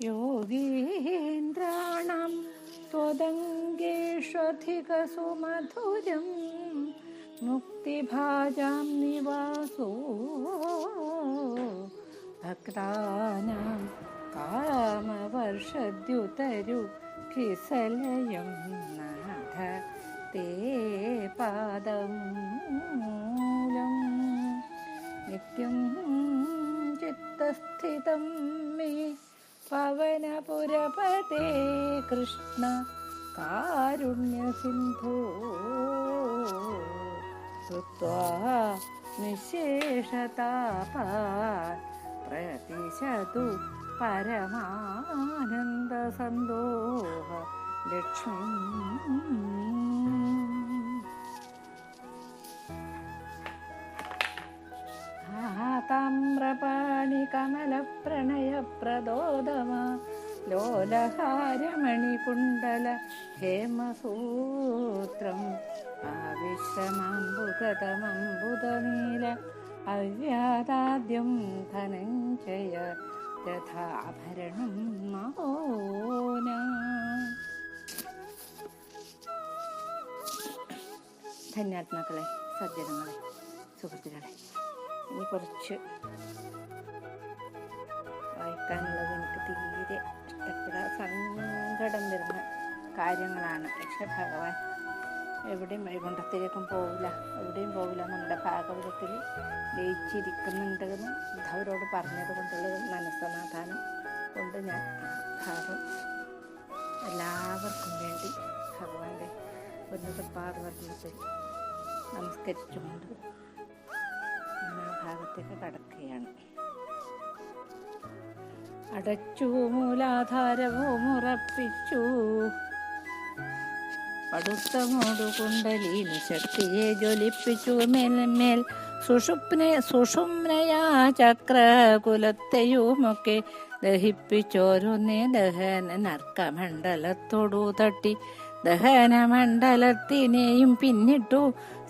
യോഗീന്ദ്രാണം त्वदङ्गेष्वधिकसुमधुरं मुक्तिभाजां निवासो भक्तानां कामवर्षद्युतरुखिसलयं नाथ ते पादमूलं नित्यं चित्तस्थितं मे പവനപുരപതേ കൃഷ്ണ കാരുണ്യസിന്ധോ കൃത്വാ നിശേഷതാപാൻ പ്രതിശതു പരമാനന്ദസന്തോഹ ലക്ഷ്മീ. താമ്രപാണി കമലപ്രണയപ്രദോദമാ ലോലഹാരമണികുണ്ടല ഹേമസൂത്രം ആവിശ്രമാംബുഗതമംബുദനീല അവ്യാദാദ്യം ധനഞ്ജയ രഥാഭരണം മഹോന. ധന്യാത്മാക്കളെ, സജ്ജനങ്ങളെ, സുഹൃത്തുക്കളെ, ഇനി കുറച്ച് വായിക്കാനുള്ളത് എനിക്ക് തീരെ സങ്കടം വരുന്ന കാര്യങ്ങളാണ്. പക്ഷെ ഭഗവാൻ എവിടെയും വൈകുണ്ഠത്തിലേക്കും പോവില്ല, എവിടെയും പോവില്ല. നമ്മുടെ ഭാഗവതത്തിൽ ലയിച്ചിരിക്കുന്നുണ്ടെന്ന് അവരോട് പറഞ്ഞത് കൊണ്ടുള്ള മനസ്സമാധാനം കൊണ്ട് ഞാൻ ഭാഗം എല്ലാവർക്കും വേണ്ടി ഭഗവാന്റെ ഉന്നതപാദവർണ്ണത്തിൽ നമസ്കരിച്ചുകൊണ്ട് ഭാഗത്തേക്ക് കടക്കുകയാണ്. അടച്ചു മൂലാധാരവും ഉറപ്പിച്ചു, പടുത്തമോടു കുണ്ടലിനി ശക്തിയെ ജ്വലിപ്പിച്ചു. മേൽമേൽ സുഷുമ്നയാ ചക്രകുലത്തെയുമൊക്കെ ദഹിപ്പിച്ചോരുന്നേ ദഹനർക്കമണ്ഡലത്തോടു തട്ടി. ദഹനമണ്ഡലത്തിനെയും പിന്നിട്ടു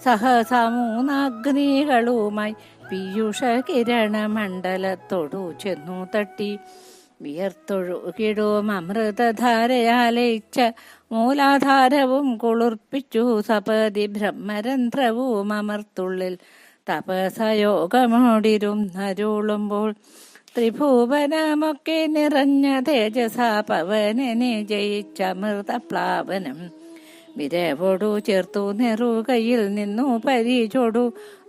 സഹസമൂന്നാഗ്നികളുമായി പീയൂഷ കിരണമണ്ഡലത്തോടു ചെന്നു തട്ടി. വിയർത്തൊഴുകിടും അമൃതധാരയാലയിച്ച മൂലാധാരവും കുളിർപ്പിച്ചു. സപതി ബ്രഹ്മരന്ധ്രവും അമർത്തുള്ളിൽ തപസയോഗമോടിരുന്നരുളുമ്പോൾ ത്രിഭുവനമൊക്കെ നിറഞ്ഞ തേജസാ പവനനെ ജയിച്ചമൃതപ്ലാവനം വിരവോടു ചേർത്തു നെറുകയിൽ നിന്നു പരിചോടു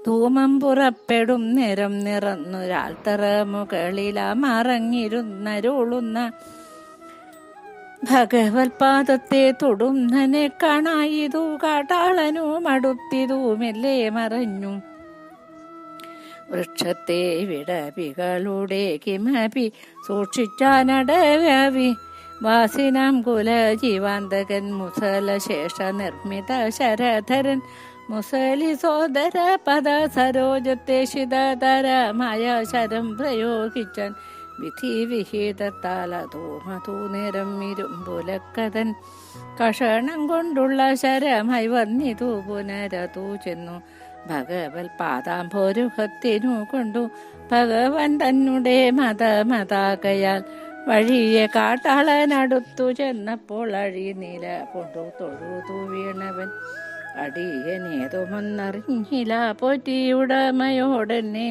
ധൂമം പുറപ്പെടും നിറം നിറന്നൊരാൾത്തറ മുകളിലമറങ്ങിരുന്നരുളുന്ന ഭഗവത്പാദത്തെ തൊടുന്നനെ കാണായിതു. കാട്ടാളനും അടുത്തിതു മെല്ലെ മറഞ്ഞു. വൃക്ഷത്തെ വിടവികളുടെ കിമപി സൂക്ഷിച്ചാനടവി വാസിനാം കുല ജീവാന്തകൻ മുസല ശേഷ നിർമ്മിത ശരധരൻ മുസലി സോദര പദ സരോജത്തെ ശിതതരമായ ശരം പ്രയോഗിച്ചാൻ വിധി വിഹിതത്താലതോ മധു നിറം ഇരുമ്പുലക്കഥൻ കഷണം കൊണ്ടുള്ള ശരമായി വന്നിതു. പുനരതു ചെന്നു ഭഗവൽ പാദാംഭോരുഹത്തിനു കൊണ്ടു ഭഗവാൻ തന്നെ മതമതാകയാൽ വഴിയെ കാട്ടാളനടുത്തു ചെന്നപ്പോൾ അഴിനീല കൊണ്ടു തൊഴുതു വീണവൻ. അടിയനേതുമൊന്നറിഞ്ഞില്ല പോറ്റിയുടമയോടെന്നെ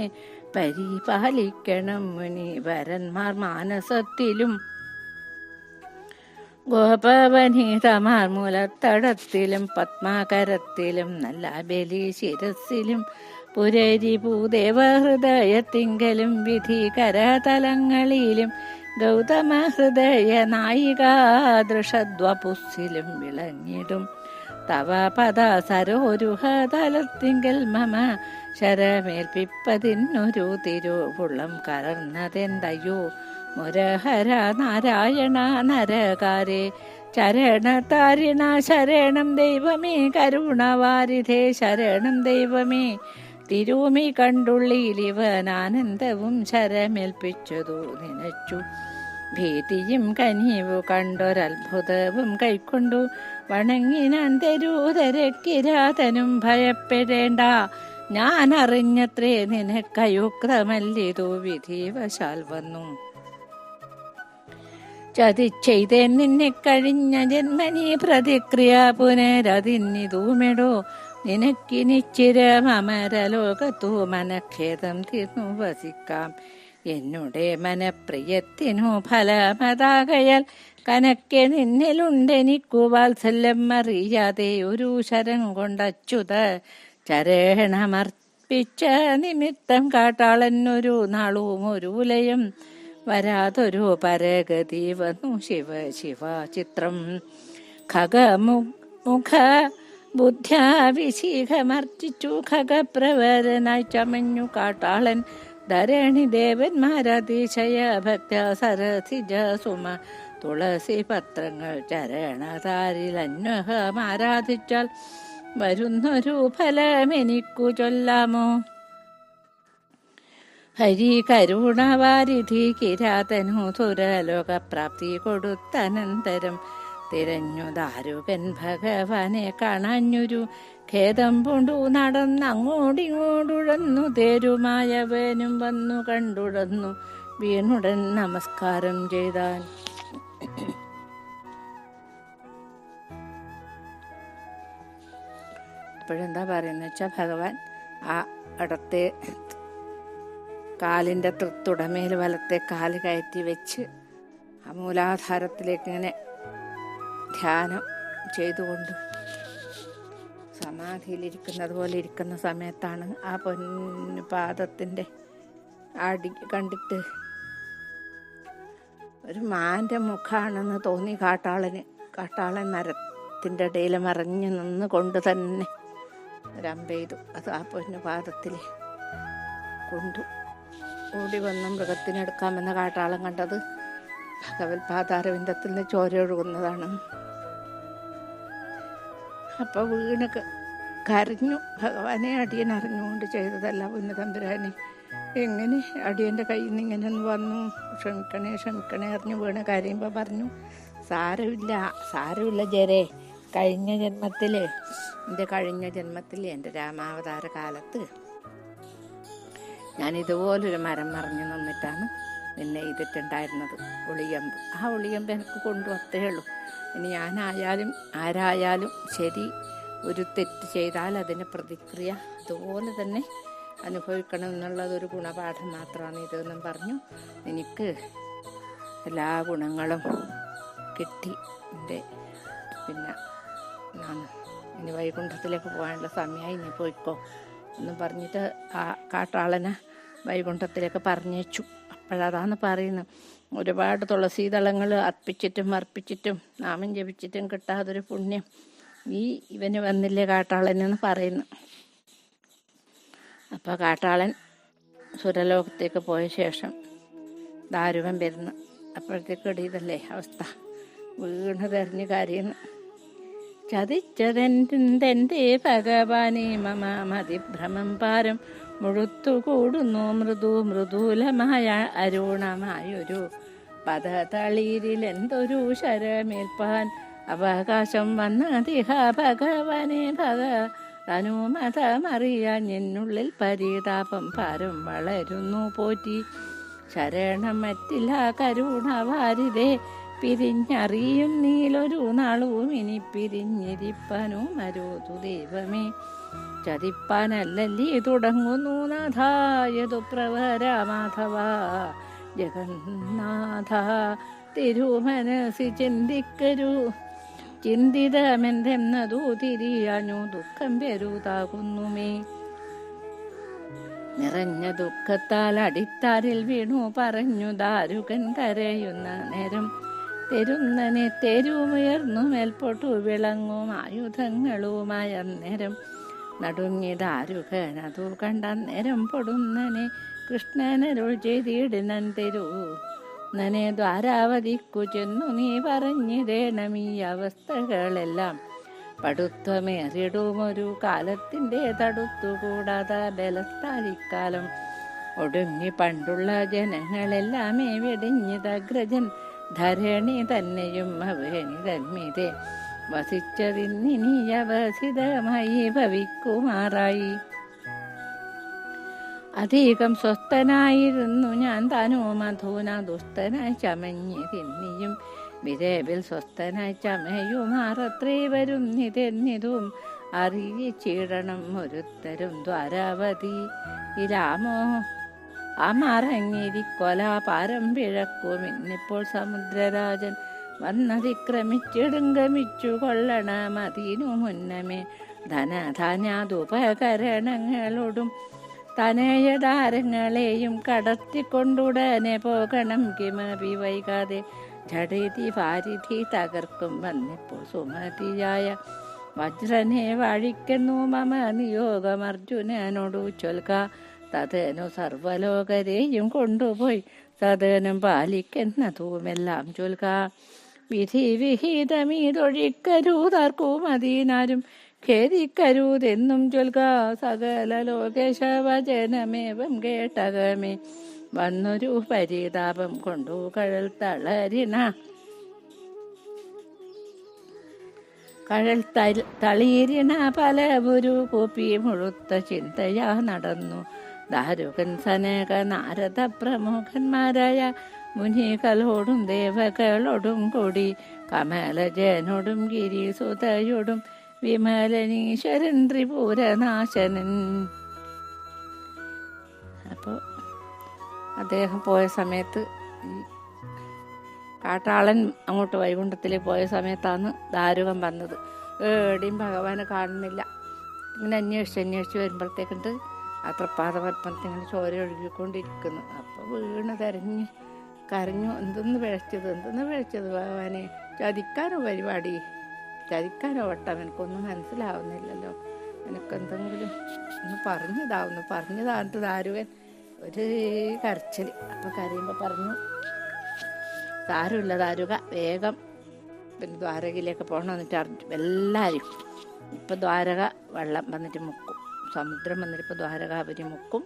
പരിപാലിക്കണം മുനിവരന്മാർ മാനസത്തിലും ഗോപവനീതമാർ മൂലത്തടത്തിലും പത്മാകരത്തിലും നല്ല ബലി ശിരസിലും പുരരി ഭൂദേവഹൃദയത്തിങ്കലും വിധികരതലങ്ങളിലും ഗൗതമ ഹൃദയ നായികാദൃഷദ്വപുസ്സിലും വിളങ്ങിടും തവ പദ സരോരുഹതലത്തിങ്കൽ മമ ശരമേൽപ്പിപ്പതിനൊരു തിരുവുള്ളം കലർന്നതെന്തയോ. മുരഹര നാരായണ നരകാരേ ചരണതാരിണ ശരണം ദൈവമേ കരുണവാരിധേ ശരണം ദൈവമേ. തിരുമി കണ്ടുള്ളിലിവൻ ആനന്ദവും ശരമേൽപ്പിച്ചതു നനച്ചു. ഭീതിയും കനിവു കണ്ടൊരത്ഭുതവും കൈക്കൊണ്ടു വണങ്ങിനാൻ തെരൂതരക്കിരാതനും ഭയപ്പെടേണ്ട. ഞാൻ അറിഞ്ഞത്രേ നിനക്കയുക്തമല്ലിതു വിധിവശാൽ വന്നു. ചതിച്ചെയ്തേൻ നിന്നെ കഴിഞ്ഞ ജന്മനീ പ്രതിക്രിയ പുനരതിന്നിതൂമെടോ നിനക്കിനിച്ചിരമരലോകത്തു മനഖേദം തീർന്നു വസിക്കാം. എന്നുടെ മനപ്രിയത്തിനു ഫലമതാകയാൽ കനക്കെ നിന്നിലുണ്ടെനിക്കു വാത്സല്യം അറിയാതെ ഒരു ശരം കൊണ്ടച്യുത ചരണമർപ്പിച്ച നിമിത്തം കാട്ടാളനൊരു നാളും ഒരു ലയം വരാതൊരു പരഗതി വന്നു ശിവ ശിവ ചിത്രം ഖഗമുഖ ബുദ്ധ്യാ വിശീഖമർജിച്ചു ഖഗപ്രവരനായി ചമഞ്ഞു കാട്ടാളൻ ധരണി ദേവന്മാരതിശയ ഭക്ത സരസിജ സുമ തുളസി പത്രങ്ങൾ ചരണതാരിലന്വഹമാരാധിച്ചാൽ വരുന്നൊരു ഫലമെനിക്കു ചൊല്ലാമോ? ഹരി കരുണവാരിധി കിരാതനു സുരലോകപ്രാപ്തി കൊടുത്തനന്തരം തിരഞ്ഞു ദാരുകൻ ഭഗവാനെ കാണാഞ്ഞൊരു ഖേദം പൂണ്ടു നടന്നങ്ങോടിങ്ങോടുഴന്നു തേരുമായവനും വന്നു കണ്ടുടന്നു വീണുടൻ നമസ്കാരം ചെയ്താൻ. ഇപ്പോഴെന്താ പറയുന്നത് വെച്ചാൽ ഭഗവാൻ ആ ഇടത്തെ കാലിൻ്റെ തുടമേൽ വലത്തെ കാല് കയറ്റി വെച്ച് ആ മൂലാധാരത്തിലേക്ക് ഇങ്ങനെ ധ്യാനം ചെയ്തുകൊണ്ട് സമാധിയിലിരിക്കുന്നത് പോലെ ഇരിക്കുന്ന സമയത്താണ് ആ പൊന്നു പാദത്തിൻ്റെ അടി കണ്ടിട്ട് ഒരു മാൻ്റെ മുഖാണെന്ന് തോന്നി കാട്ടാളന്. കാട്ടാളൻ മരത്തിൻ്റെ ഇടയിൽ മറഞ്ഞു നിന്ന് കൊണ്ട് തന്നെ ഒരമ്പെയ്തു. അത് ആ പൊന്നു പാദത്തിൽ കൊണ്ടു. ഓടി വന്ന് മൃഗത്തിനെടുക്കാമെന്ന കാട്ടാളൻ കണ്ടത് ഭഗവത് പാതാരവിന്ദത്തിൽ നിന്ന് ചോര ഒഴുകുന്നതാണ്. അപ്പോൾ വീണ് കരഞ്ഞു. ഭഗവാനെ അടിയൻ അറിഞ്ഞുകൊണ്ട് ചെയ്തതല്ല പൊന്നു തമ്പുരാനെ, എങ്ങനെ അടിയൻ്റെ കയ്യിൽ നിന്ന് ഇങ്ങനെ ഒന്ന് വന്നു, ക്ഷമിക്കണേ ക്ഷമിക്കണേ അറിഞ്ഞു വീണ് കരയുമ്പോൾ പറഞ്ഞു, സാരമില്ല ജരേ, കഴിഞ്ഞ ജന്മത്തിൽ എൻ്റെ രാമാവതാര കാലത്ത് ഞാൻ ഇതുപോലൊരു മരം മറിഞ്ഞു നിന്നിട്ടാണ് നിന്നെ ചെയ്തിട്ടുണ്ടായിരുന്നത്, ഒളിയമ്പ്. ആ ഒളിയമ്പ് എനിക്ക് കൊണ്ടു അത്രേ ഉള്ളൂ. ഇനി ഞാനായാലും ആരായാലും ശരി, ഒരു തെറ്റ് ചെയ്താൽ അതിന് പ്രതിക്രിയ അതുപോലെ തന്നെ അനുഭവിക്കണം എന്നുള്ളതൊരു ഗുണപാഠം മാത്രമാണ് ഇതെന്നും പറഞ്ഞു. എനിക്ക് എല്ലാ ഗുണങ്ങളും കിട്ടി. പിന്നെ ഇനി വൈകുണ്ഠത്തിലേക്ക് പോകാനുള്ള സമയമായി, ഇനി പോയിക്കോ എന്നും പറഞ്ഞിട്ട് ആ കാട്ടാളനെ വൈകുണ്ഠത്തിലേക്ക് പറഞ്ഞേച്ചു. അപ്പോഴതാണ് പറയുന്നത്, ഒരുപാട് തുളസീദളങ്ങൾ അർപ്പിച്ചിട്ടും നാമം ജപിച്ചിട്ടും കിട്ടാതൊരു പുണ്യം ഇവന് വന്നില്ലേ കാട്ടാളനെന്ന് പറയുന്നു. അപ്പോൾ കാട്ടാളൻ സുരലോകത്തേക്ക് പോയ ശേഷം ദാരുവൻ വരുന്നു. അപ്പോഴത്തേക്ക് ഇതല്ലേ അവസ്ഥ, വീണ് തെരഞ്ഞു കരയുന്നു. ചതിച്ചതെന്തെന്തേ ഭഗവാനെ മമ മതിഭ്രമം പാരം മുഴുത്തുകൂടുന്നു മൃദൂലമായ അരുണമായൊരു പദതളീരിലെന്തൊരു ശരമേൽപ്പാൻ അവകാശം വന്നതിഹ ഭഗവാനെ അനുമതമറിയാൻ എന്നുള്ളിൽ പരിതാപം പാരം വളരുന്നു പോറ്റി ശരണം മറ്റില്ല കരുണവാരിതേ പിരിഞ്ഞറിയും നീലൊരു നാളും ഇനി പിരിഞ്ഞിരിപ്പനോ മരോതു ദൈവമേ ചതിപ്പാനല്ലല്ലീ തുടങ്ങുന്നു നാഥായതു പ്രവര മാധവ ജഗന്നാഥ തിരുമനസി ചിന്തിതമെന്തെന്നതു തിരിയാഞ്ഞു ദുഃഖം പെരുതാകുന്നുമേ നിറഞ്ഞ ദുഃഖത്താൽ അടിത്താരിൽ വീണു പറഞ്ഞു ദാരുകൻ കരയുന്ന നേരം തെരുന്നനെ തെരുമുയർന്നു മേൽപോട്ടു വിളങ്ങും ആയുധങ്ങളുമായ നേരം നടുങ്ങി ദാരുകൻ അതു കണ്ട നേരം പൊടുന്നനെ കൃഷ്ണനരുൾ ചെയ്തിടുന്നൻ തെരു നനെ ദ്വാരാവതിക്കു ചെന്നു നീ പറഞ്ഞിടേണമീ അവസ്ഥകളെല്ലാം പടുത്വമേറിടുമൊരു കാലത്തിൻ്റെ തടുത്തുകൂടാതെ ബലസ്ഥാലിക്കാലം ഒടുങ്ങി പണ്ടുള്ള ജനങ്ങളെല്ലാമേ വെടിഞ്ഞിതഗ്രജൻ ധരണി തന്നെയും അവനി തന്മിതേ വസിച്ചതിന്നിനി അവസിതമായി ഭവിക്കുമാറായി അധികം സ്വസ്ഥനായിരുന്നു ഞാൻ താനോ മധുന ദുഷ്ടനായി ചമഞ്ഞ് തിന്നിയും വിരേവിൽ സ്വസ്ഥനായി ചമയുമാറത്രേ വരും നിതെന്നിതും അറിയിച്ചിടണം ഒരുത്തരും ദ്വാരാവതി ഇലാമോ അമറങ്ങിരിക്കൊലാപാരം പിഴക്കും ഇന്നിപ്പോൾ സമുദ്രരാജൻ വന്നതിക്രമിച്ചിടുങ്കമിച്ചു കൊള്ളണമതിനു മുന്നമേ ധനധാന്യാതുപകരണങ്ങളോടും തനയതാരങ്ങളെയും കടത്തിക്കൊണ്ടുടനെ പോകണം കിമപി വൈകാതെ ജഡേതി ഭാരിധി തകർക്കും വന്നിപ്പോൾ സുമതിയായ വജ്രനെ വാഴിക്കുന്നു മമ നിയോഗം അർജുനനോടു ചൊൽക തതനു സർവലോകരെയും കൊണ്ടുപോയി സദനം പാലിക്കുന്നതുമെല്ലാം ചൊൽക വിധി വിഹിതമീതൊഴിക്കരുതാർക്കും അതീനാരും ഖേദിക്കരുതെന്നും ചൊൽക സകല ലോകേശവചനമേവം കേട്ടകമേ വന്നൊരു പരിതാപം കൊണ്ടു കഴൽ തളീരിണ പലപുരു കൂപ്പി മുഴുത്ത ചിന്തയാ നടന്നു ദാരുകൻ സനക നാരദ പ്രമുഖന്മാരായ മുനികളോടും ദേവകളോടും കൂടി കമലജനോടും ഗിരിസുതയോടും വിമലനീശ്വരൻ ത്രിപുരനാശനൻ. അപ്പോൾ അദ്ദേഹം പോയ സമയത്ത് ഈ കാട്ടാളൻ അങ്ങോട്ട് വൈകുണ്ഠത്തിൽ പോയ സമയത്താണ് ദാരുകം വന്നത്. എവിടെയും ഭഗവാനെ കാണുന്നില്ല. ഇങ്ങനെ അന്വേഷിച്ച് വരുമ്പോഴത്തേക്കുണ്ട് ആ തൃപ്പാദപത്മത്തിങ്ങനെ ചോര ഒഴുകിക്കൊണ്ടിരിക്കുന്നു. അപ്പോൾ വീണ് കരഞ്ഞു. എന്തെന്ന് പിഴച്ചത് ഭഗവാനെ, ചതിക്കാനോ പരിപാടി, ചതിക്കാനോ വട്ടം, എനിക്കൊന്നും മനസ്സിലാവുന്നില്ലല്ലോ, എനിക്കെന്തെങ്കിലും ഒന്ന് പറഞ്ഞതാന്നിട്ട് ദാരുകൻ ഒരു കരച്ചിൽ. അപ്പോൾ കരയുമ്പോൾ പറഞ്ഞു, സാരമില്ല ദാരുക, വേഗം പിന്നെ ദ്വാരകയിലേക്ക് പോകണം. എന്നിട്ട് എല്ലാവരും ഇപ്പം ദ്വാരക വെള്ളം വന്നിട്ട് മുക്കും, സമുദ്രം വന്നിട്ട് ഇപ്പോൾ ദ്വാരകാപുരി മുക്കും.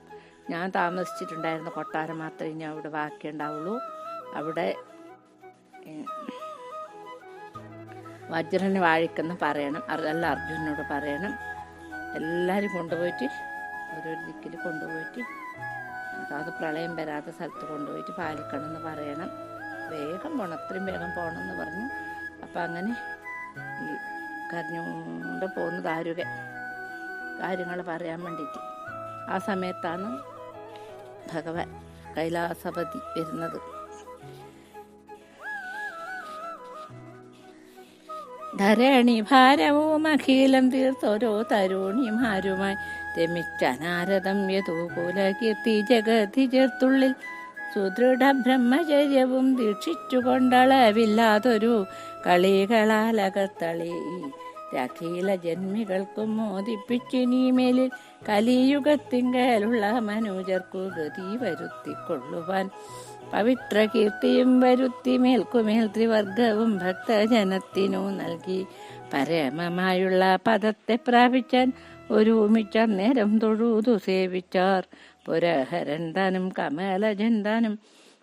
ഞാൻ താമസിച്ചിട്ടുണ്ടായിരുന്ന കൊട്ടാരം മാത്രമേ ഇനി അവിടെ ബാക്കിയുണ്ടാവുള്ളൂ. അവിടെ വജ്രനെ വാഴിക്കുന്ന പറയണം, അല്ല അർജുനനോട് പറയണം. എല്ലാവരും കൊണ്ടുപോയിട്ട് ഓരോരു ദിക്കിൽ കൊണ്ടുപോയിട്ട് അത് പ്രളയം വരാത്ത സ്ഥലത്ത് കൊണ്ടുപോയിട്ട് പാലിക്കണം എന്ന് പറയണം. വേഗം പോകണം, അത്രയും വേഗം പോകണമെന്ന് പറഞ്ഞു. അപ്പം അങ്ങനെ ഈ കരഞ്ഞുകൊണ്ട് പോകുന്ന ദാരുക കാര്യങ്ങൾ പറയാൻ വേണ്ടിയിട്ട് ആ സമയത്താണ് ഭഗവാൻ കൈലാസപതി വരുന്നത്. ധരണി ഭാരവും അഖിലം തീർത്തോരോ തരുണിമാരുമായി രമിച്ച നാരദം യദൂകൂല കീർത്തി ജഗതി ചേർത്തുള്ളിൽ സുദൃഢ ബ്രഹ്മചര്യവും ദീക്ഷിച്ചുകൊണ്ടളവില്ലാതൊരു കളികളാലകത്തളി അഖില ജന്മികൾക്കും മോദിപ്പിച്ചിനീമേലിൽ കലിയുഗത്തിങ്കലുള്ള മനുജർക്കു ഗതി വരുത്തിക്കൊള്ളുവാൻ പവിത്ര കീർത്തിയും വരുത്തി മേൽക്കുമേൽ ത്രിവർഗവും ഭക്തജനത്തിനു നൽകി പരമമായുള്ള പദത്തെ പ്രാപിച്ചാൻ ഒരുമിച്ച നേരം തൊഴുതു സേവിച്ചാർ. പുരഹരൻ താനും കമലജൻ താനും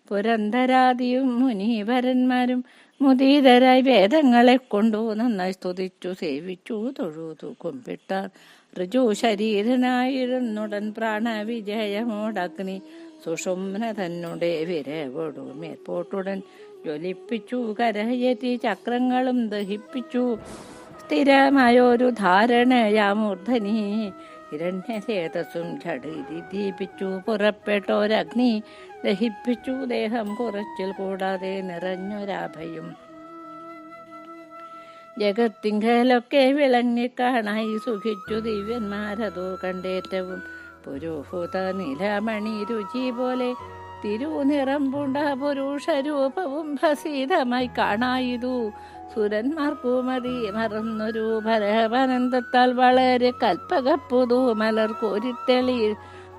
പുരന്തരാദിയും മുനീവരന്മാരും മുദീതരായി വേദങ്ങളെ കൊണ്ടു നന്നായി സ്തുതിച്ചു സേവിച്ചു തൊഴുതു കുമ്പിട്ടാർ. ഋജു ശരീരനായിരുന്നുടൻ പ്രാണവിജയമോടഗ്നി സുഷുമ്ന തന്നുടെ വിരവോടു മേൽപോട്ടുടൻ ജ്വലിപ്പിച്ചു കരയതി ചക്രങ്ങളും ദഹിപ്പിച്ചു സ്ഥിരമായൊരു ധാരണയാമൂർധനി ഹിരണ്യസേതസ്സും ഝടിതി ദീപിച്ചു പുറപ്പെട്ടോരഗ്നി ദഹിപ്പിച്ചു ദേഹം കുറച്ചിൽ കൂടാതെ നിറഞ്ഞൊരാഭയും ജഗത്തിങ്കലൊക്കെ വിളങ്ങിക്കാണായി സുഖിച്ചു ദിവ്യന്മാരതോ കണ്ടേറ്റവും പുരോഹൂത നിലമണി രുചി പോലെ തിരുനിറം പൂണ്ട പുരുഷരൂപവും ഭസീതമായി കാണായിതു സുരന്മാർക്കു മതി മറന്നൊരു പരമാനന്ദത്താൽ വളരെ കൽപ്പകപ്പുതു മലർ കോരിത്തെളി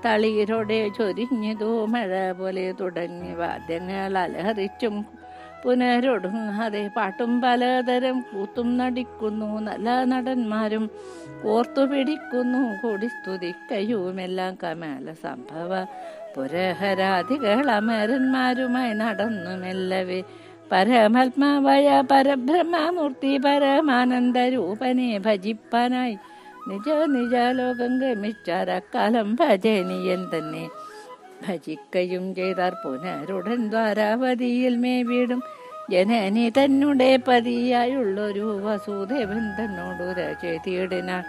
തളിരോടെ ചൊരിഞ്ഞതു മഴ പോലെ തുടങ്ങി വാദ്യങ്ങൾ അലഹരിച്ചും പുനരൊടുങ്ങാതെ പാട്ടും പലതരം കൂത്തും നടിക്കുന്നു നല്ല നടന്മാരും ഓർത്തു പിടിക്കുന്നു കൂടി സ്തുതിക്കയുമെല്ലാം കമല സംഭവ പുരഹരാദികൾ അമരന്മാരുമായി നടന്നു മെല്ലവേ പരമാത്മാവായ പരബ്രഹ്മമൂർത്തി പരമാനന്ദ രൂപനെ ഭജിപ്പാനായി നിജ നിജ ലോകം ഗമിച്ചാരക്കാലം ഭജനീയൻ തന്നെ ഭജിക്കയും ചെയ്താർ പുനരുടൻ ദ്വാരാവതിയിൽ മേവിടും ജനനി തന്നെ പതിയായുള്ളൊരു വസുദേവൻ തന്നോടു ചെയ്തിടിനാൾ.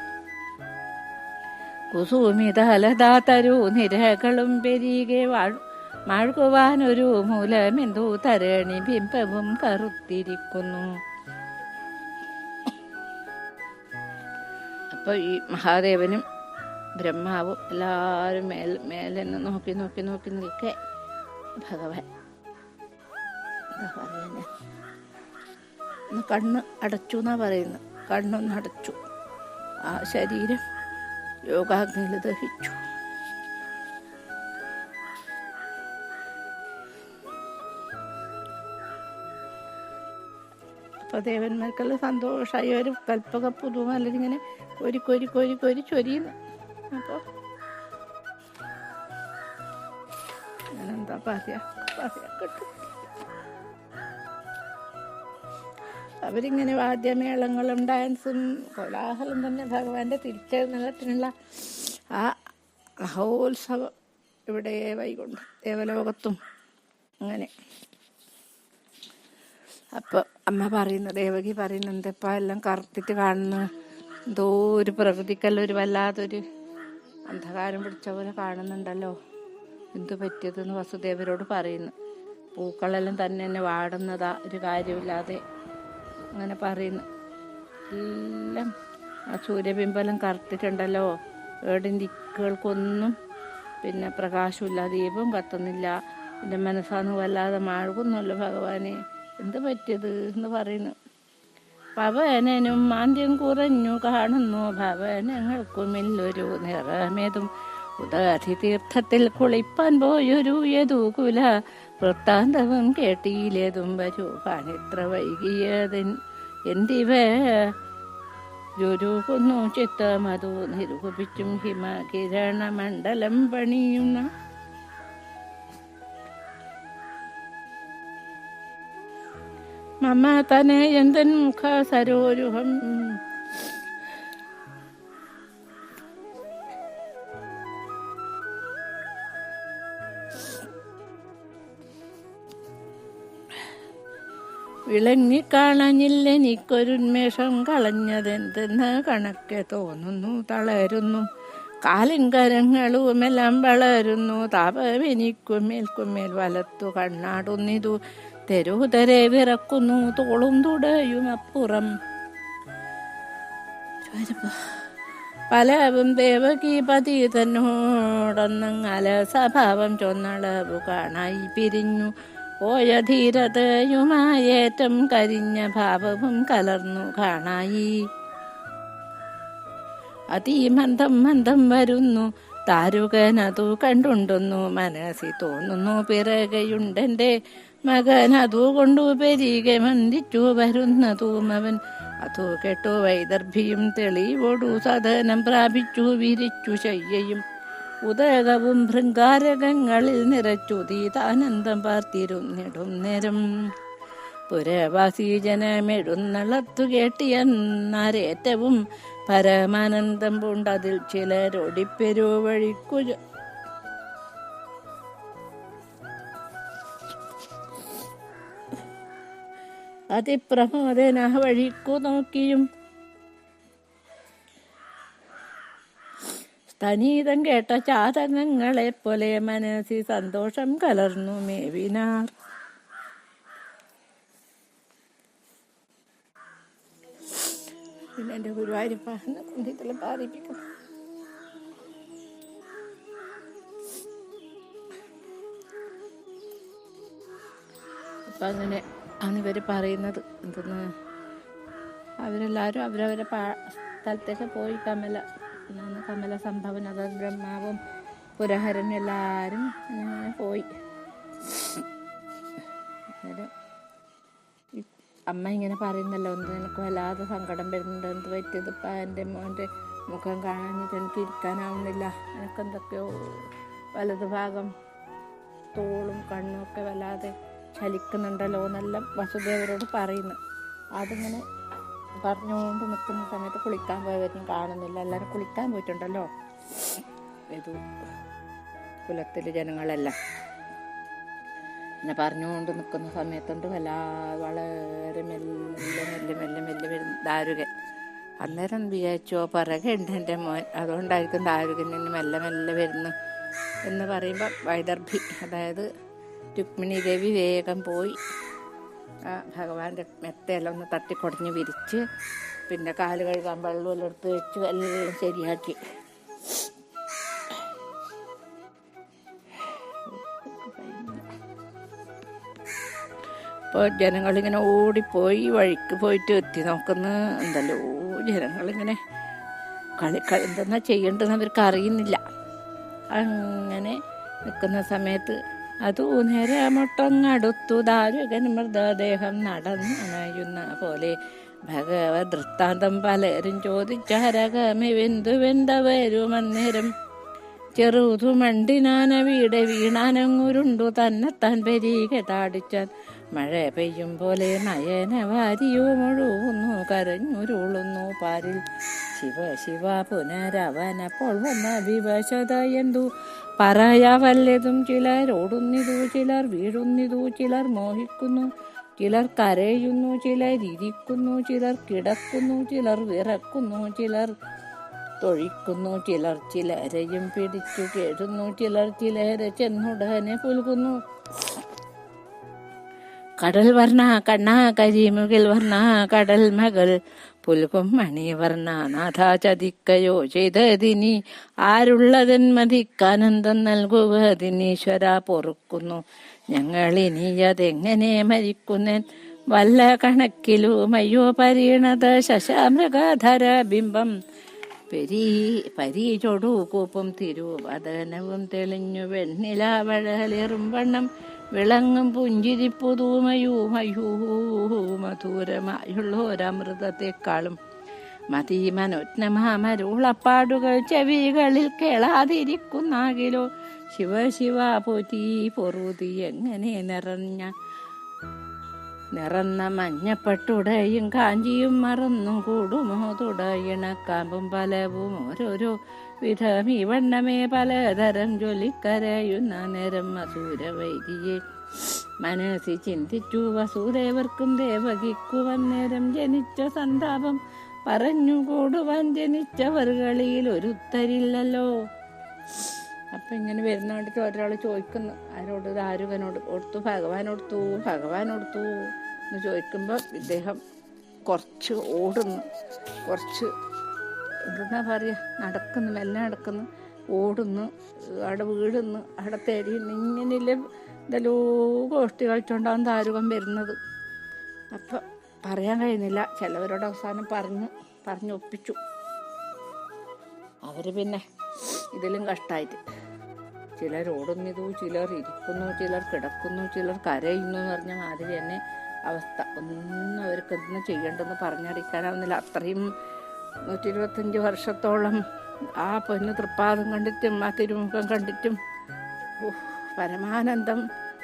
കുസുമിതലതാതരു നിരകളും പെരികെ മാഴ്കുവാനൊരു മൂലമെന്തു തരണി ബിംബവും കറുത്തിരിക്കുന്നു. അപ്പൊ ഈ മഹാദേവനും ബ്രഹ്മാവും എല്ലാവരും മേലെ നോക്കി നോക്കി നോക്കി നിൽക്കെ ഭഗവാൻ എന്താ പറയുക, കണ്ണ് അടച്ചു എന്നാ പറയുന്നത്. കണ്ണൊന്ന് അടച്ചു, ആ ശരീരം യോഗാഗ്നിയിൽ ദഹിച്ചു. അപ്പൊ ദേവന്മാർക്കെല്ലാം സന്തോഷമായി. ഒരു കൽപ്പക പുതുമല്ല ഇങ്ങനെ കൊരി കൊരി കൊരി കൊരി ചൊരിയുന്നു. അപ്പോൾ ഞാനെന്താ പറയാ കിട്ടും. അവരിങ്ങനെ വാദ്യമേളങ്ങളും ഡാൻസും കോലാഹലം തന്നെ ഭഗവാന്റെ തിരിച്ചെഴുന്നള്ളത്തിനുള്ള ആ മഹോത്സവം ഇവിടെ വൈകുണ്ഠ ദേവലോകത്തും അങ്ങനെ. അപ്പോൾ അമ്മ പറയുന്നു, ദേവകി പറയുന്നു, എന്തപ്പാ എല്ലാം കറുത്തിട്ട് കാണുന്നു, എന്തോ ഒരു പ്രകൃതിക്കെല്ലാം ഒരു വല്ലാതൊരു അന്ധകാരം പിടിച്ച പോലെ കാണുന്നുണ്ടല്ലോ, എന്തു പറ്റിയതെന്ന് വസുദേവരോട് പറയുന്നു. പൂക്കളെല്ലാം തന്നെ വാടുന്നതാ, ഒരു കാര്യമില്ലാതെ അങ്ങനെ പറയുന്നു. എല്ലാം ആ സൂര്യബിംബലം കറുത്തിട്ടുണ്ടല്ലോ, ഏടും ദിക്കുകൾക്കൊന്നും പിന്നെ പ്രകാശമില്ല, ദീപം കത്തുന്നില്ല, എൻ്റെ മനസ്സാന്ന് വല്ലാതെ മാഴുകുന്നല്ലോ ഭഗവാനെ, എന്ത് പറ്റിയത് എന്ന് പറയുന്നു. പവനനും മാന്ദ്യം കുറഞ്ഞു കാണുന്നു, ഭവനങ്ങൾക്കുമില്ലൊരു നിറമേതും ഉദാധി തീർത്ഥത്തിൽ കുളിപ്പാൻ പോയൊരു യദുകുല വൃത്താന്തവും കേട്ടിയിലേതും വരൂ കാണിത്ര വൈകിയതിൻ എന്തിവ രുരുകുന്നു ചിത്തമതു നിരൂപിച്ചും ഹിമകിരണ മണ്ഡലം പണിയുന്ന മമ തനയന്തൻ മുഖ സരോരുഹം. വിളങ്ങിക്കാണഞ്ഞില്ലെനിക്കൊരുന്മേഷം കളഞ്ഞതെന്തെന്ന് കണക്കെ തോന്നുന്നു, തളരുന്നു കാലിൻകരങ്ങളുമെല്ലാം വളരുന്നു, താപമെനിക്കുമേൽക്കുമേൽ വലത്തു കണ്ണാടുന്നിതു തെരുതരെ വിറക്കുന്നു, തോളും തുടയും അപ്പുറം. പലവും ദേവകി പതി തന്നോടൊന്നങ്ങല സ്വഭാവം ചൊന്നളവു കാണായി പിരിഞ്ഞു പോയ ധീരതയുമായേറ്റം കരിഞ്ഞ ഭാവവും കലർന്നു കാണായി. അതിമന്ദം മന്ദം വരുന്നു താരുകനതു കണ്ടുണ്ടെന്നു മനസ്സിൽ തോന്നുന്നു, പിറകെയുണ്ടെന്റെ മകൻ അതുകൊണ്ടു പെരികെ മന്ദിച്ചു വരുന്നതും അവൻ. അതു കേട്ടു വൈദർഭിയും തെളിവോടു സദനം പ്രാപിച്ചു വിരിച്ചു ശയ്യയും ഉദകവും ഭൃംഗാരകങ്ങളിൽ നിറച്ചു തീതാനന്ദം പാർത്തിരുന്നിടും നേരം. പുരവാസി ജനമെഴുന്നള്ളത്തു കേട്ടിയെന്നരേറ്റവും പരമാനന്ദം പൂണ്ടതിൽ ചിലരൊടിപ്പെരുവഴിക്കു അതിപ്രമോദന വഴിക്കു നോക്കിയും സ്തനീതം കേട്ട ചാതകങ്ങളെ പോലെ മനസ്സിൽ സന്തോഷം കലർന്നു മേവിനാർ. പിന്നെ എൻ്റെ ഗുരുവായൂരപ്പ കുന്തിത്തെല്ലാം പാറിപ്പിക്കും. അപ്പം അങ്ങനെ അന്നിവർ പറയുന്നത് എന്തെന്ന്, അവരെല്ലാവരും അവരവരെ സ്ഥലത്തേക്ക് പോയി. കമല സംഭവൻ, അതായത് ബ്രഹ്മാവും പുരഹരനും എല്ലാവരും അങ്ങനെ പോയി. അമ്മ ഇങ്ങനെ പറയുന്നല്ലോ, എന്ത് എനിക്ക് വല്ലാതെ സങ്കടം വരുന്നുണ്ട്, എന്ത് പറ്റിയത് ഇപ്പം എൻ്റെ മോൻ്റെ മുഖം കാണാനിട്ട് എനിക്ക് ഇരിക്കാനാവുന്നില്ല, എനിക്കെന്തൊക്കെയോ വലതു ഭാഗം തോളും കണ്ണും ഒക്കെ വല്ലാതെ ചലിക്കുന്നുണ്ടല്ലോ എന്നെല്ലാം വസുദേവരോട് പറയുന്നു. അതിങ്ങനെ പറഞ്ഞുകൊണ്ട് നിൽക്കുന്ന സമയത്ത് കുളിക്കാൻ പോയവരും കാണുന്നില്ല. എല്ലാവരും കുളിക്കാൻ പോയിട്ടുണ്ടല്ലോ ഇത് കുലത്തിലെ ജനങ്ങളെല്ലാം. പിന്നെ പറഞ്ഞുകൊണ്ട് നിൽക്കുന്ന സമയത്തുണ്ട് വളരെ മെല്ലെ വരും ദാരുകൻ. അന്നേരം വിചാരിച്ചോ പിറകെ ഉണ്ട് എൻ്റെ മോൻ, അതുകൊണ്ടായിരിക്കും ദാരുകൻ ഇനി മെല്ലെ വരുന്നു എന്ന് പറയുമ്പോൾ വൈദർഭി, അതായത് രുക്മിണി ദേവി വേഗം പോയി ഭഗവാന്റെ മെത്തയെല്ലാം ഒന്ന് തട്ടിക്കൊടഞ്ഞ് വിരിച്ച്, പിന്നെ കാല് കഴുകാൻ വെള്ളമെല്ലാം എടുത്ത് വെച്ച് എല്ലാം ശരിയാക്കി. അപ്പോൾ ജനങ്ങളിങ്ങനെ ഓടിപ്പോയി വഴിക്ക് പോയിട്ട് എത്തി നോക്കുന്ന എന്തല്ലോ ജനങ്ങളിങ്ങനെ എന്തെന്നാ ചെയ്യേണ്ടതെന്ന് അവർക്ക് അറിയുന്നില്ല. അങ്ങനെ നിൽക്കുന്ന സമയത്ത് അതു നേരമൊട്ടങ്ങടുത്തു ദാരുകൻ മൃതദേഹം നടന്നണയുന്ന പോലെ ഭഗവത് വൃത്താന്തം പലരും ചോദിച്ചരകമെന്തുവെന്തവരും അന്നേരം ചെറുതു മണ്ടിനാന വീടെ വീണാനങ്ങുരുണ്ടു തന്നെത്താൻ പെരീക താടിച്ചാൻ മഴ പെയ്യും പോലെ നയന വാരിയോ മുഴുകുന്നു കരഞ്ഞുരുളുന്നു പാരിൽ ശിവ ശിവ പുനരവനപ്പോൾ വന്ന വിവശത എന്തു പറയാ വല്ലതും. ചിലരോടുന്നിതു, ചിലർ വീഴുന്നിതു, ചിലർ മോഹിക്കുന്നു, ചിലർ കരയുന്നു, ചിലർ ഇരിക്കുന്നു, ചിലർ കിടക്കുന്നു, ചിലർ വിറക്കുന്നു, ചിലർ തൊഴിക്കുന്നു, ചിലർ ചിലരെയും പിടിച്ചു കേഴുന്നു, ചിലർ ചിലരെ ചെന്നുടനെ പുൽകുന്നു. കടൽ വർണ്ണ കണ്ണ കരിമുകിൽ വർണ്ണ കടൽ മകൾ പുൽകും മണിവർണ്ണ നാഥ ചതിക്കയോ ചെയ്തതിനി ആരുള്ളതെന്മതിക്കാനന്ദം നൽകുവതിനീശ്വര പൊറുക്കുന്നു ഞങ്ങളിനിയതെങ്ങനെ മരിക്കുന്നേൻ വല്ല കണക്കിലുമയ്യോ പരീണത ശശാമൃഗധര ബിംബം പരീചൊടു കൂപ്പും തിരുവദനവും തെളിഞ്ഞു വെണ്ണിലാവഴലേറും വണ്ണം വിളങ്ങും പുഞ്ചിരിപ്പുതൂമയൂമയൂ മധുരമായുള്ളൊരമൃതത്തെക്കാളും മതിമനോജ്ഞമാമരുളപ്പാടുകൾ ചെവികളിൽ കേളാതിരിക്കുന്നാകിലോ ശിവ ശിവ പോറ്റി പൊറുതി എങ്ങനെ നിറന്ന മഞ്ഞപ്പട്ടുടയും കാഞ്ചിയും മറന്നും കൂടുമോ തുടയിണക്കാമ്പും പലവും ഓരോരോ വിധം ഈ വണ്ണമേ പലതരം ജോലിക്കരയുന്ന നേരം അസൂരവൈരിയെ മനസ്സി ചിന്തിച്ചു. വസുദേവർക്കും ദേവകിക്കുവൻ നേരം ജനിച്ച സന്താപം പറഞ്ഞു കൂടുവാൻ ജനിച്ചവർകളിൽ ഒരുത്തരില്ലല്ലോ. അപ്പം ഇങ്ങനെ വരുന്ന കണ്ടിട്ട് ഒരാൾ ചോദിക്കുന്നു ആരോട്, ദാരുകനോട് കൊടുത്തു, ഭഗവാനോടുത്തു എന്ന് ചോദിക്കുമ്പോൾ ഇദ്ദേഹം കുറച്ച് ഓടുന്നു, കുറച്ച് എന്താ പറയുക, നടക്കുന്നു, മെല്ലെ നടക്കുന്നു, ഓടുന്നു, അവിടെ വീഴുന്നു, അവിടെ തേടിയുന്നു. ഇങ്ങനെയില്ല എന്തെല്ലോ ഗോഷ്ടി കളിച്ചുകൊണ്ടാണ് ദാരുകം വരുന്നത്. അപ്പം പറയാൻ കഴിയുന്നില്ല. ചിലവരോട് അവസാനം പറഞ്ഞൊപ്പിച്ചു. അവർ പിന്നെ ഇതിലും കഷ്ടമായിട്ട് ചിലർ ഓടുന്നിതു, ചിലർ ഇരിക്കുന്നു, ചിലർ കിടക്കുന്നു, ചിലർ കരയുന്നു എന്ന് പറഞ്ഞ മാതിരി തന്നെ അവസ്ഥ. ഒന്നും അവർക്ക് ഒന്നും ചെയ്യേണ്ടെന്ന് പറഞ്ഞറിയിക്കാനാവുന്നില്ല. അത്രയും 125 വർഷത്തോളം ആ പൊന്നു തൃപ്പാദം കണ്ടിട്ടും ആ തിരുമുഖം കണ്ടിട്ടും പരമാനന്ദം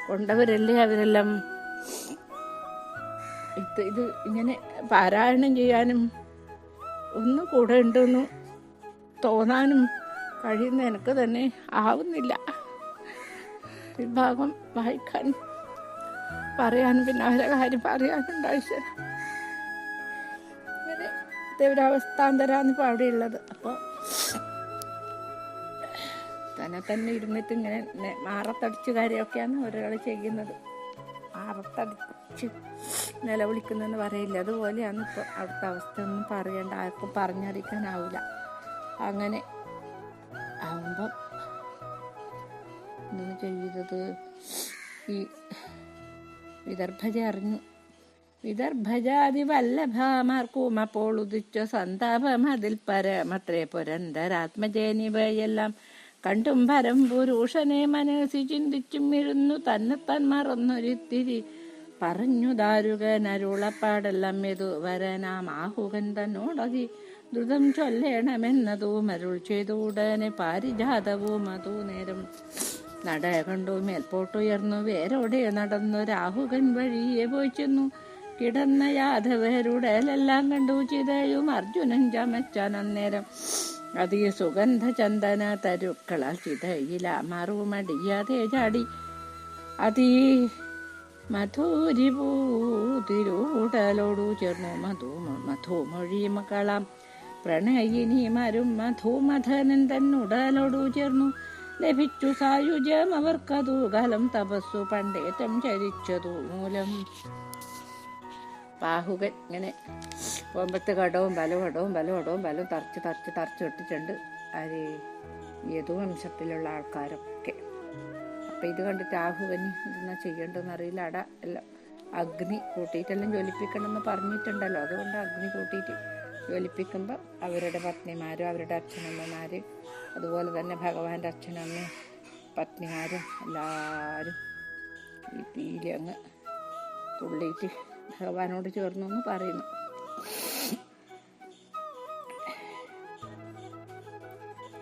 കൊണ്ടവരല്ലേ അവരെല്ലാം. ഇത് ഇങ്ങനെ പാരായണം ചെയ്യാനും ഒന്നും കൂടെ ഉണ്ടെന്ന് തോന്നാനും കഴിയുന്ന എനിക്ക് തന്നെ ആവുന്നില്ല. ഈ ഭാഗം വായിക്കാൻ പറയാനും പിന്നെ അവരെ കാര്യം പറയാനുണ്ടാവശ്യം ഇങ്ങനെ ഒരവസ്ഥാന്തരാന്ന് ഇപ്പോൾ അവിടെ ഉള്ളത്. അപ്പോൾ തന്നെ ഇരുന്നിട്ട് ഇങ്ങനെ മാറത്തടിച്ച് കാര്യമൊക്കെയാണ് ഒരാൾ ചെയ്യുന്നത്. മാറത്തടിച്ച് നിലവിളിക്കുന്നതെന്ന് പറയില്ല, അതുപോലെയാണ് ഇപ്പോൾ അവിടുത്തെ അവസ്ഥ. ഒന്നും പറയേണ്ട, ആർക്കും പറഞ്ഞറിയിക്കാനാവില്ല. അങ്ങനെ ആവുമ്പം എന്താണ് ചെയ്തത്, ഈ വിദർഭജ അറിഞ്ഞു. വിദർഭജാതി വല്ലഭാമാർക്കുമപ്പോൾ ഉദിച്ച സന്താപം അതിൽ പരമത്രേ പുരന്തരാത്മജനിവയെല്ലാം കണ്ടും പരം പുരുഷനെ മനസ്സി ചിന്തിച്ചും ഇരുന്നു തന്നെത്താൻ മറന്നൊരിത്തിരി പറഞ്ഞു ദാരുകൻ അരുളപ്പാടെല്ലാം വരനാം ആഹുകൻ തന്നോടതി ദ്രുതം ചൊല്ലേണമെന്നതും അരുൾ ചെയ്തു. ഉടനെ പാരിജാതവും അതു നേരം നട കണ്ടു മേൽപോട്ടുയർന്നു വേരോടെ നടന്നു രാഹുകൻ വഴിയെ പോയി ചെന്നു കിടന്ന യാദവരുടെലെല്ലാം കണ്ടു ചിതയും അർജുനൻ ചമച്ചാൻ അന്നേരം അതീ സുഗന്ധ ചന്ദന തരുക്കളാൽ ചിതയില മറുമടിയാതെ ചാടി അതീ മധുരിപൂതിരൂടലോടു ചേർന്നു മധുമൊഴി മകളാം പ്രണയിനിമാരും മധുമഥനൻ തന്നുടലോടു ചേർന്നു ലഭിച്ചു സായുജ്യം അവർക്കതു കാലം തപസ്സു പണ്ടേറ്റം ചരിച്ചതു മൂലം. ബാഹുകൻ ഇങ്ങനെ പോകുമ്പത്തെ കടവും ബലവും തറച്ച് ഇട്ടിട്ടുണ്ട് ആര് യദുവംശത്തിലുള്ള ആൾക്കാരൊക്കെ. അപ്പം ഇത് കണ്ടിട്ട് ആഹുകന് ഇതെന്നാ ചെയ്യേണ്ടതെന്ന് അറിയില്ല. എല്ലാം അഗ്നി കൂട്ടിയിട്ടെല്ലാം ജ്വലിപ്പിക്കണമെന്ന് പറഞ്ഞിട്ടുണ്ടല്ലോ. അതുകൊണ്ട് അഗ്നി കൂട്ടിയിട്ട് ജ്വലിപ്പിക്കുമ്പോൾ അവരുടെ പത്നിമാരും അവരുടെ അച്ഛനമ്മമാർ, അതുപോലെ തന്നെ ഭഗവാന്റെ അച്ഛനമ്മയും പത്നിമാരും എല്ലാവരും ഈ പീലി അങ്ങ് തുള്ളിയിട്ട് ഭഗവാനോട് ചേർന്നു എന്ന് പറയുന്നു.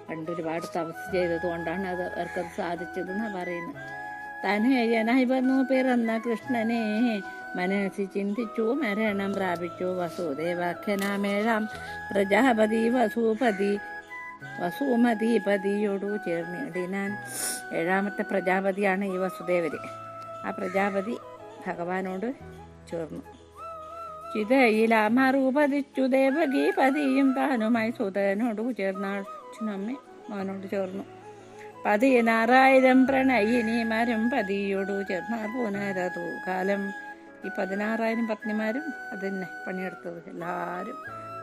പണ്ടൊരുപാട് തപസ് ചെയ്തത് കൊണ്ടാണ് അവർക്കത് സാധിച്ചതെന്നാണ് പറയുന്നത്. തനയനായി വന്നു പിറന്ന കൃഷ്ണനെ മനസ്സിൽ ചിന്തിച്ചു മരണം പ്രാപിച്ചു വസുദേവാഖ്യനാമേഴാം പ്രജാപതി വസുമതിപതിയോടു ചേർന്നിടിനാൻ. 7ാമത്തെ പ്രജാപതിയാണ് ഈ വസുദേവര്. ആ പ്രജാപതി ഭഗവാനോട് ചേർന്നു. ചിതയിലാമറുപതിച്ചു ദേവകീപതിയും താനുമായി സുതനോടു ചേർന്നാൾ. അച്ഛനമ്മ മോനോട് ചേർന്നു. 16,000 പ്രണയിനിമാരും പതിയോടു ചേർന്നാർ പുനരതു കാലം. ഈ 16,000 പത്നിമാരും അത് തന്നെ പണിയെടുത്തത്. എല്ലാവരും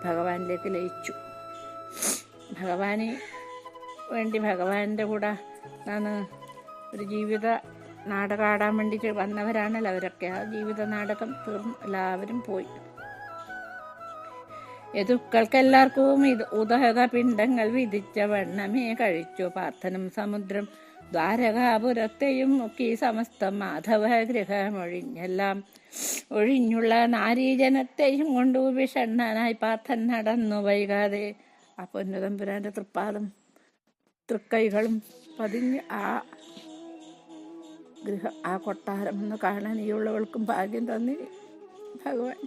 ഭഗവാനിലേക്ക് ലയിച്ചു. ഭഗവാന് വേണ്ടി ഭഗവാന്റെ കൂടെ ഒരു ജീവിത നാടകം ആടാൻ വേണ്ടി വന്നവരാണല്ലോ അവരൊക്കെ. ആ ജീവിത നാടകം തീർന്നു, എല്ലാവരും പോയി. യദുക്കൾക്കെല്ലാവർക്കും ഉദക പിണ്ടങ്ങൾ വിധിച്ച വണ്ണമേ കഴിച്ചു പാർത്ഥനും സമുദ്രം ദ്വാരകാപുരത്തെയും മുക്കി സമസ്തം മാധവ ഗൃഹമൊഴിഞ്ഞെല്ലാം ഒഴിഞ്ഞുള്ള നാരീജനത്തെയും കൊണ്ടു വിഷണ്ണനായി പാർത്ഥൻ നടന്നു വൈകാതെ. ആ പൊന്നുതമ്പുരാന്റെ തൃപ്പാദം തൃക്കൈകളും പതിഞ്ഞ് ആ കൊട്ടാരം ഒന്ന് കാണാൻ ഈ ഉള്ളവൾക്കും ഭാഗ്യം തന്നി ഭഗവാൻ.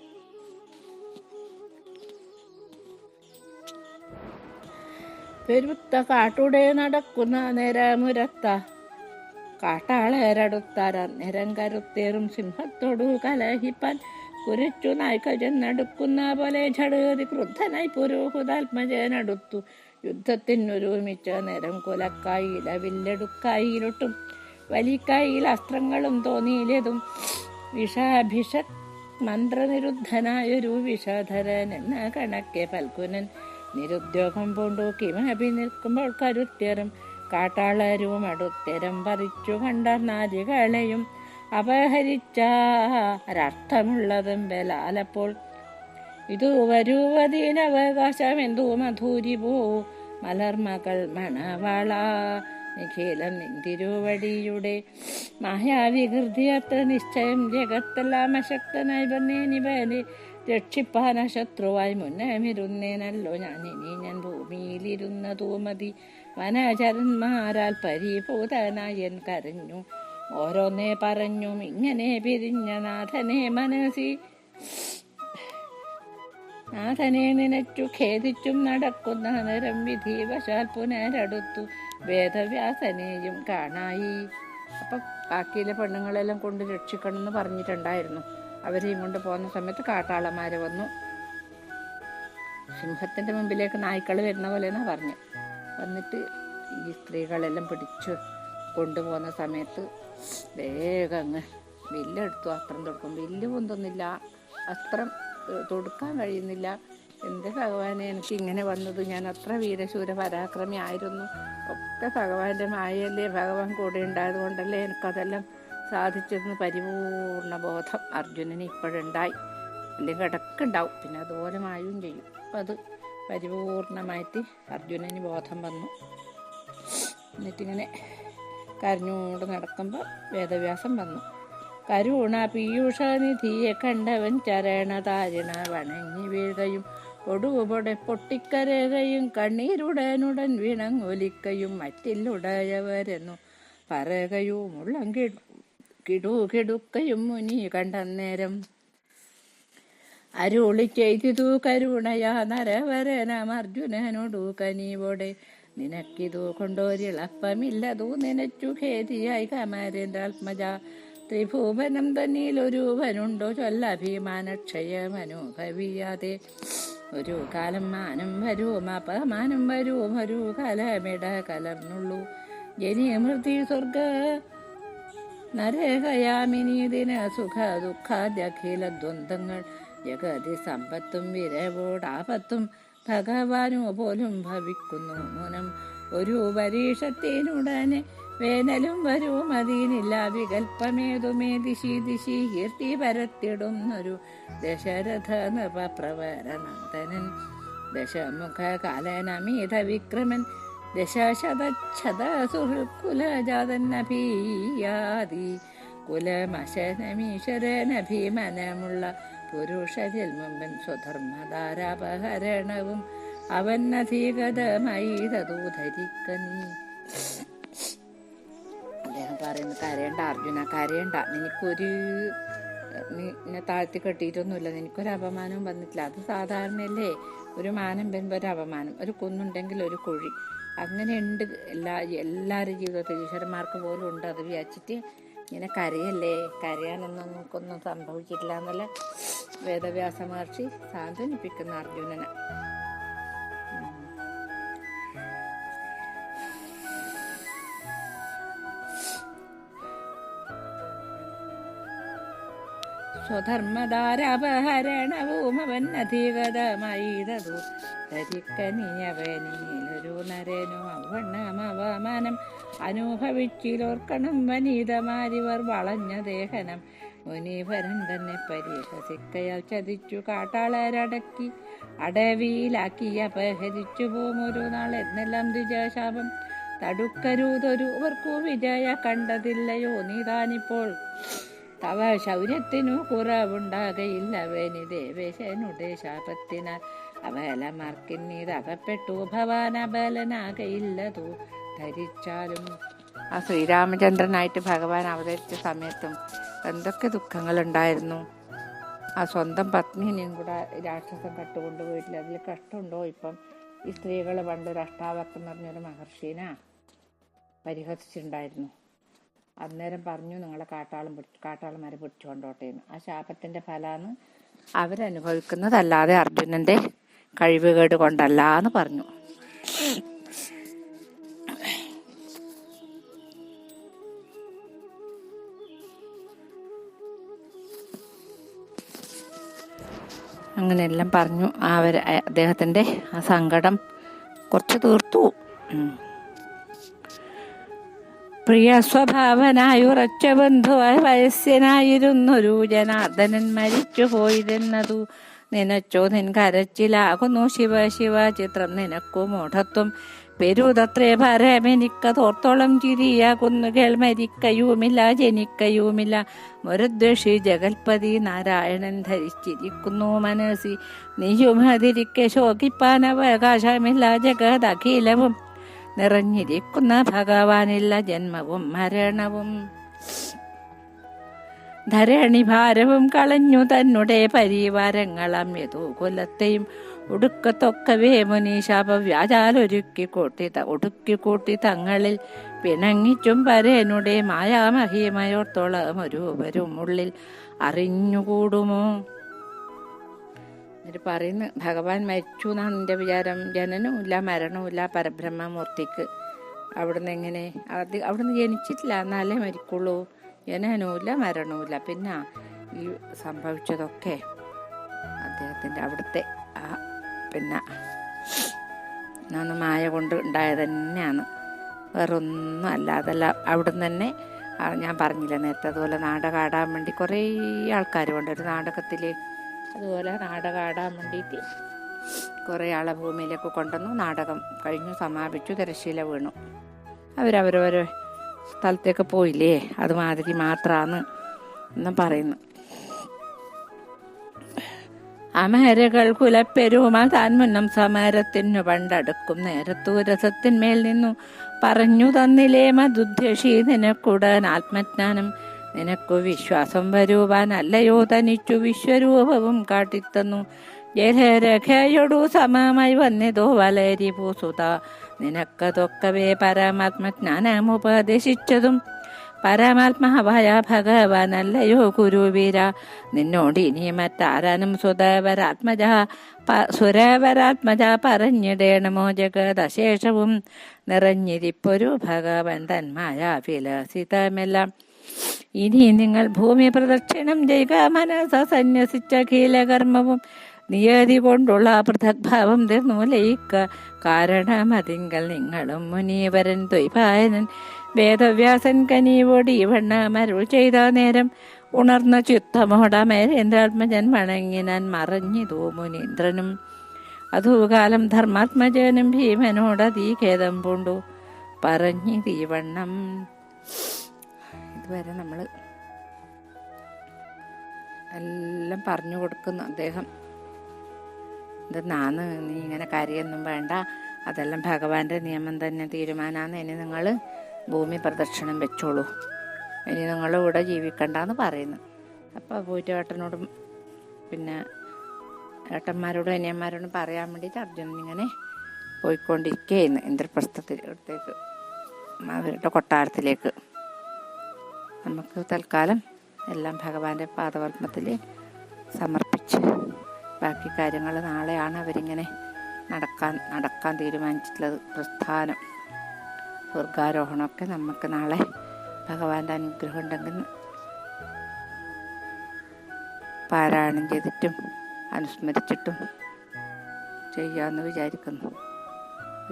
പെരുത്ത കാട്ടുടെ നടക്കുന്ന നേരമുരത്ത കാട്ടാളരടുത്താര നേരം കരുത്തേറും സിംഹത്തോടു കലഹിപ്പാൻ കുരച്ചു നായ്ക്ക ചെന്നടുക്കുന്ന പോലെ ഝടേറി ക്രുദ്ധനായി പുരോഹിതാത്മജനടുത്തു യുദ്ധത്തിനൊരുമിച്ച നേരം കൊലക്കായില വില്ലെടുക്കായിലൊട്ടും വലിക്കായിൽ അസ്ത്രങ്ങളും തോന്നിയിലേതും വിഷാഭിഷ മന്ത്രനിരുദ്ധനായൊരു വിഷധരൻ എന്ന കണക്കെ ഫൽഗുനൻ നിരുദ്യോഗം പൂണ്ടു കിമപി നിൽക്കുമ്പോൾ കരുത്യരും കാട്ടാളരും അടുത്തരം പറിച്ചു കണ്ട നാരികളെയും അപഹരിച്ചാരർത്ഥമുള്ളതും ബലാലപ്പോൾ ഇതു വരുവതിനവകാശം എന്തു മധുരി പോ മലർമകൾ മണവാള നിഖിലം നിന്തിരുവടിയുടെ മായാവികൃതി അത്ര നിശ്ചയം ജഗത്തെല്ലാം അശക്തനായി വന്നേനിവനെ രക്ഷിപ്പാന ശത്രുവായി മുന്നമിരുന്നേനല്ലോ ഞാൻ ഭൂമിയിലിരുന്നതോ മതി വനചരന്മാരാൽ പരിഭൂതനായൻ കരഞ്ഞു ഓരോന്നേ പറഞ്ഞും ഇങ്ങനെ പിരിഞ്ഞ നാഥനെ നിനച്ചു ഖേദിച്ചും നടക്കുന്ന നേരം വിധിവശാൽ പുനരടുത്തു വേദവ്യാസനെയും കാണായി. അപ്പൊ ബാക്കിയിലെ പെണ്ണുങ്ങളെല്ലാം കൊണ്ട് രക്ഷിക്കണം എന്ന് പറഞ്ഞിട്ടുണ്ടായിരുന്നു. അവരെയും കൊണ്ട് പോകുന്ന സമയത്ത് കാട്ടാളന്മാര് വന്നു. സിംഹത്തിന്റെ മുമ്പിലേക്ക് നായ്ക്കൾ വരുന്ന പോലെ എന്നാ പറഞ്ഞു. വന്നിട്ട് ഈ സ്ത്രീകളെല്ലാം പിടിച്ചു കൊണ്ടുപോകുന്ന സമയത്ത് വേഗം അങ്ങ് വില്ലെടുത്തു. അസ്ത്രം തൊടുക്കും. വില്ല് പൊന്തുന്നില്ല, അസ്ത്രം തൊടുക്കാൻ കഴിയുന്നില്ല. എൻ്റെ ഭഗവാനെ എനിക്ക് ഇങ്ങനെ വന്നത്, ഞാൻ അത്ര വീരശൂര പരാക്രമി ആയിരുന്നു. ഒക്കെ ഭഗവാന്റെ മായല്ലേ, ഭഗവാൻ കൂടെ ഉണ്ടായത് കൊണ്ടല്ലേ എനിക്കതെല്ലാം സാധിച്ചതെന്ന് പരിപൂർണ ബോധം അർജുനന് ഇപ്പോഴുണ്ടായി. അല്ലെങ്കിൽ ഇടക്കുണ്ടാവും, പിന്നെ അതുപോലെ മായും ചെയ്യും. അപ്പം അത് പരിപൂർണമായിട്ട് അർജുനന് ബോധം വന്നു. എന്നിട്ടിങ്ങനെ കരഞ്ഞുകൊണ്ട് നടക്കുമ്പോൾ വേദവ്യാസം വന്നു. കരുണ പീയൂഷനിധിയെ കണ്ടവൻ ചരണതാരിണ വണങ്ങി വീഴുകയും കൊടുപൊടെ പൊട്ടിക്കരയുകയും കണ്ണീരുടനുടൻ വീണങ്ങൊലിക്കയും മറ്റില്ലുടയവരെന്നു പറയുകയും ഉള്ളം കിടുക്കയും മുനി കണ്ടന്നേരം. അരുളി ചെയ്തിതു കരുണയാ നരവരനം അർജുനനോടു കനിവോടെ നിനക്കിതു കൊണ്ടൊരിളപ്പമില്ലതു നനച്ചു ഖേദിയായി കമരേന്ദ്രാത്മജ ത്രിഭുവനം തന്നിലൊരുവനുണ്ടോ ചൊല്ലഭിമാനക്ഷയമനുഭവിയാതെ ഒരു കാലം മാനം വരും അപമാനം വരും ഒരു കലമിട കലർന്നുള്ളൂ ജനിമൃതി സ്വർഗ നരകയാമിനി ദിന സുഖ ദുഃഖാദ്യഖില ദ്വന്ദ്ങ്ങൾ ജഗതി സമ്പത്തും വിരവോടാപത്തും ഭഗവാനോ പോലും ഭവിക്കുന്നു മൂലം ഒരു പരീക്ഷത്തിനുടനെ വേനലും വരും അതിനില്ല വികൽപ്പമേതുമേ ദിശി ദിശി കീർത്തി പരത്തിടുന്നൊരു ദശരഥ നൃപപ്രവരനന്ദനൻ ദശമുഖ കാലനമീത വിക്രമൻ ദശശതച്ഛത സുഹൃക്കുലജാതന്നഭീയാതി കുലമശനമീശ്വരനഭിമനമുള്ള പുരുഷരിൽ മുമ്പൻ സ്വധർമ്മധാരാപഹരണവും അവനധികതമായി തതു ധരിക്ക നീ. അദ്ദേഹം പറയുന്നു, കരയണ്ട അർജുന, കരയണ്ട. നിന്നെ താഴ്ത്തി കെട്ടിയിട്ടൊന്നുമില്ല, നിനക്കൊരു അപമാനവും വന്നിട്ടില്ല. അത് സാധാരണയല്ലേ, ഒരു മാനം വരുമ്പോൾ ഒരു അപമാനം, ഒരു കുന്നുണ്ടെങ്കിൽ ഒരു കുഴി, അങ്ങനെ ഉണ്ട് എല്ലാവരുടെ ജീവിതത്തിൽ. ഈശ്വരന്മാർക്ക് പോലും ഉണ്ട്. അത് വിചാരിച്ചിട്ട് ഇങ്ങനെ കരയല്ലേ, കരയാനൊന്നും നമുക്കൊന്നും സംഭവിച്ചിട്ടില്ല എന്നല്ല വേദവ്യാസ മഹർഷി സാന്ത്വനിപ്പിക്കുന്ന അർജുനനെ. സ്വധർമ്മധാരാപഹരണവും അവനധികതമായിതതു ധരിക്കനിയവനിലൊരു നരനോ അവണ്ണമവമാനം അനുഭവിച്ചിലോർക്കണം വനിതമാരിവർ വളഞ്ഞ ദേഹനം. മുനീവരൻ തന്നെ പരിഹസിക്കയാൽ ചതിച്ചു കാട്ടാളരടക്കി അടവിയിലാക്കി അപഹരിച്ചു പോമൊരു നാൾ എന്നെല്ലാം ദ്വിജശാപം തടുക്കരുതൊരുവർക്കു വിജയ കണ്ടതില്ലയോ നീതാനിപ്പോൾ. തവ ശൗര്യത്തിനു കുറവുണ്ടാകയില്ല വേനി ദേവേശനുടെ ശാപത്തിനാൽ അബലമാർക്കിന്നീത് അകപ്പെട്ടു ഭവാൻ അബലനാകയില്ലതു ധരിച്ചാലും. ആ ശ്രീരാമചന്ദ്രനായിട്ട് ഭഗവാൻ അവതരിച്ച സമയത്തും എന്തൊക്കെ ദുഃഖങ്ങളുണ്ടായിരുന്നു. ആ സ്വന്തം പത്നിനെയും കൂടെ രാക്ഷസൻ കട്ടുകൊണ്ടുപോയിട്ടില്ല. അതിൽ കഷ്ടമുണ്ടോ ഇപ്പം? ഈ സ്ത്രീകൾ പണ്ട് ഒരു അഷ്ടാവക്രം എന്ന് പറഞ്ഞൊരു മഹർഷീനെ പരിഹസിച്ചിട്ടുണ്ടായിരുന്നു. അന്നേരം പറഞ്ഞു, നിങ്ങളെ കാട്ടാളന്മാരെ പിടിച്ചുകൊണ്ടോട്ടേന്ന്. ആ ശാപത്തിൻ്റെ ഫലമാണ് അവരനുഭവിക്കുന്നതല്ലാതെ അർജുനൻ്റെ കഴിവുകേട് കൊണ്ടല്ല എന്ന് പറഞ്ഞു. അങ്ങനെയെല്ലാം പറഞ്ഞു. അദ്ദേഹത്തിൻ്റെ ആ സങ്കടം കുറച്ച് തീർത്തു. പ്രിയ സ്വഭാവനായുറച്ച ബന്ധുവായ വയസ്സനായിരുന്നൊരു ജനാർദ്ദനൻ മരിച്ചു പോയിരുന്നതു നിനച്ചോ നിൻ കരച്ചിലാകുന്നു ശിവ ശിവ ചിത്രം നിനക്കു മൂഢത്വം പെരുതത്രേ ഭരമെനിക്കതോർത്തോളം ചിരിയാകുന്നു കേൾമരിക്കയുമില്ല ജനിക്കയുമില്ല മുരദ്വേഷി ജഗൽപതി നാരായണൻ ധരിച്ചിരിക്കുന്നു മനസ്സി നീയുമതിരിക്കെ ശോകിപ്പാൻ അവകാശമില്ല ജഗദഖിലവും നിറഞ്ഞിരിക്കുന്ന ഭഗവാനില്ല ജന്മവും മരണവും ധരണി ഭാരവും കളഞ്ഞു തന്നെ പരിവാരങ്ങളം യതു കുലത്തെയും ഒടുക്കത്തൊക്കവേ മുനീശാപ വ്യാജാലൊടുക്കി തങ്ങളിൽ പിണങ്ങിച്ചും പരേനുടെ മായാമഹിമയോർത്തോളം ഒരുവരും ഉള്ളിൽ അറിഞ്ഞുകൂടുമോ. എന്നിട്ട് പറയുന്നു, ഭഗവാൻ മരിച്ചു എന്നാണ് എൻ്റെ വിചാരം. ജനനവുമില്ല മരണവുമില്ല പരബ്രഹ്മമൂർത്തിക്ക്. അവിടുന്ന് എങ്ങനെ അവിടുന്ന് ജനിച്ചിട്ടില്ല, എന്നാലേ മരിക്കുള്ളൂ. ജനനവുമില്ല മരണവുമില്ല. പിന്നെ ഈ സംഭവിച്ചതൊക്കെ അദ്ദേഹത്തിൻ്റെ അവിടുത്തെ പിന്നെ മായ കൊണ്ട് ഉണ്ടായത് തന്നെയാണ്, വേറൊന്നും അല്ല. അതെല്ലാം അവിടുന്ന് തന്നെ. ഞാൻ പറഞ്ഞില്ല നേരത്തെ, അതുപോലെ നാടകം ആടാൻ വേണ്ടി കുറേ ആൾക്കാർ കൊണ്ട് ഒരു നാടകത്തിൽ, അതുപോലെ നാടകം ആടാൻ വേണ്ടിയിട്ട് കുറേ ആളെ ഭൂമിയിലേക്ക് കൊണ്ടുവന്നു. നാടകം കഴിഞ്ഞു, സമാപിച്ചു, തിരശ്ശീല വീണു. അവരവരോരോ സ്ഥലത്തേക്ക് പോയില്ലേ, അതുമാതിരി മാത്രമാണ് എന്നും പറയുന്നു. അമരകൾ കുലപ്പെരുമ താൻ മുന്നം സമരത്തിനു പണ്ടടുക്കും നേരത്തു രസത്തിന്മേൽ നിന്നു പറഞ്ഞു തന്നിലേ മധുദ്വേഷി നിനക്കുടൻ ആത്മജ്ഞാനം നിനക്കു വിശ്വാസം വരുവാൻ അല്ലയോ തനിച്ചു വിശ്വരൂപവും കാട്ടിത്തന്നു. ജലരഖയോടു സമമായി വന്നതോ വലരി പൂസുത. നിനക്കതൊക്കവേ പരമാത്മജ്ഞാനമുപദേശിച്ചതും പരമാത്മാവായ ഭഗവാൻ അല്ലയോ കുരുവീര. നിന്നോട് ഇനി മറ്റാരാനും സുരവരാത്മജ പറഞ്ഞിടേണമോ. ജഗദശേഷവും നിറഞ്ഞിരിപ്പൊരു ഭഗവൻ തന്മായ വിലസിതമെല്ലാം. ഇനി നിങ്ങൾ ഭൂമി പ്രദക്ഷിണം ചെയ്യുക. മനസ്സ സന്യസിച്ച കീലകർമ്മവും നിയതി കൊണ്ടുള്ള പൃഥക് ഭാവം തീർന്നു ലയിക്ക. കാരണമതിങ്കൽ നിങ്ങളും മുനീവരൻ ദ്വൈപായനൻ വേദവ്യാസൻ കനിവോടി വണ്ണമരുൾ ചെയ്ത നേരം ഉണർന്ന ചിത്തമോടമേന്ദ്രാത്മജൻ വണങ്ങിനാൻ മറഞ്ഞിതോ മുനീന്ദ്രനും. അതുകാലം ധർമാത്മജനും ഭീമനോടതീ ഖേദം പൂണ്ടു പറഞ്ഞിതീവണ്ണം. ഇതുവരെ നമ്മൾ എല്ലാം പറഞ്ഞു കൊടുക്കുന്നു. അദ്ദേഹം ഇതെന്നാന്ന് നീ ഇങ്ങനെ കാര്യമൊന്നും വേണ്ട, അതെല്ലാം ഭഗവാന്റെ നിയമം തന്നെ, തീരുമാനമാണ്. ഇനി നിങ്ങൾ ഭൂമി പ്രദക്ഷിണം വെച്ചോളൂ, ഇനി നിങ്ങൾ ഇവിടെ ജീവിക്കണ്ടെന്ന് പറയുന്നു. അപ്പോൾ പോയിട്ട് ഏട്ടനോടും പിന്നെ ഏട്ടന്മാരോടും അനിയന്മാരോടും പറയാൻ വേണ്ടിയിട്ട് അർജുനൻ ഇങ്ങനെ പോയിക്കൊണ്ടിരിക്കുകയായിരുന്നു ഇന്ദ്രപ്രസ്ഥത്തിലേക്ക്, അവരുടെ കൊട്ടാരത്തിലേക്ക്. നമുക്ക് തൽക്കാലം എല്ലാം ഭഗവാന്റെ പാദപത്മത്തിൽ സമർപ്പിച്ച് ബാക്കി കാര്യങ്ങൾ നാളെയാണ് അവരിങ്ങനെ നടക്കാൻ തീരുമാനിച്ചിട്ടുള്ളത്. പ്രസ്ഥാനം, സ്വർഗാരോഹണമൊക്കെ നമുക്ക് നാളെ ഭഗവാന്റെ അനുഗ്രഹം ഉണ്ടെങ്കിൽ പാരായണം ചെയ്തിട്ടും അനുസ്മരിച്ചിട്ടും ചെയ്യാമെന്ന് വിചാരിക്കുന്നു.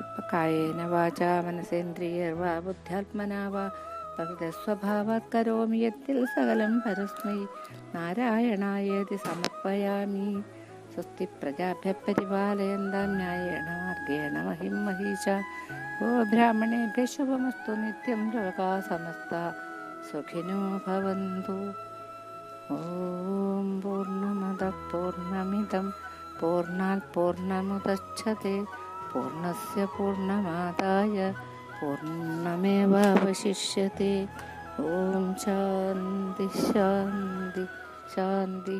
ഇപ്പം കായേന വാച മനസേന്ദ്രിയർവാ ബുദ്ധ്യാത്മനാവാ സ്വഭാവാത് കരോമി യത്തിൽ സകലം പരസ്മൈ നാരായണായേതി സമർപ്പയാമി. സ്വസ്തി പ്രജാഭ്യ പരിപാലയന്താം ന്യായേണ മാർഗേണ മഹിം മഹീശ. ഗോ ബ്രാഹ്മണേഭ്യ ശുഭമസ്തു നിത്യം ലോകാ സമസ്താ സുഖിനോ ഭവന്തു. ഓം പൂർണ്ണമദ പൂർണ്ണമിദം പൂർണ്ണാത് പൂർണ്ണമുദച്ഛതേ പൂർണ്ണസ്യ പൂർണ്ണമാദായ പൂർണ്ണമേവാവശിഷ്യത്തെ. ഓം ശാന്തി ശാന്തി ശാന്തി.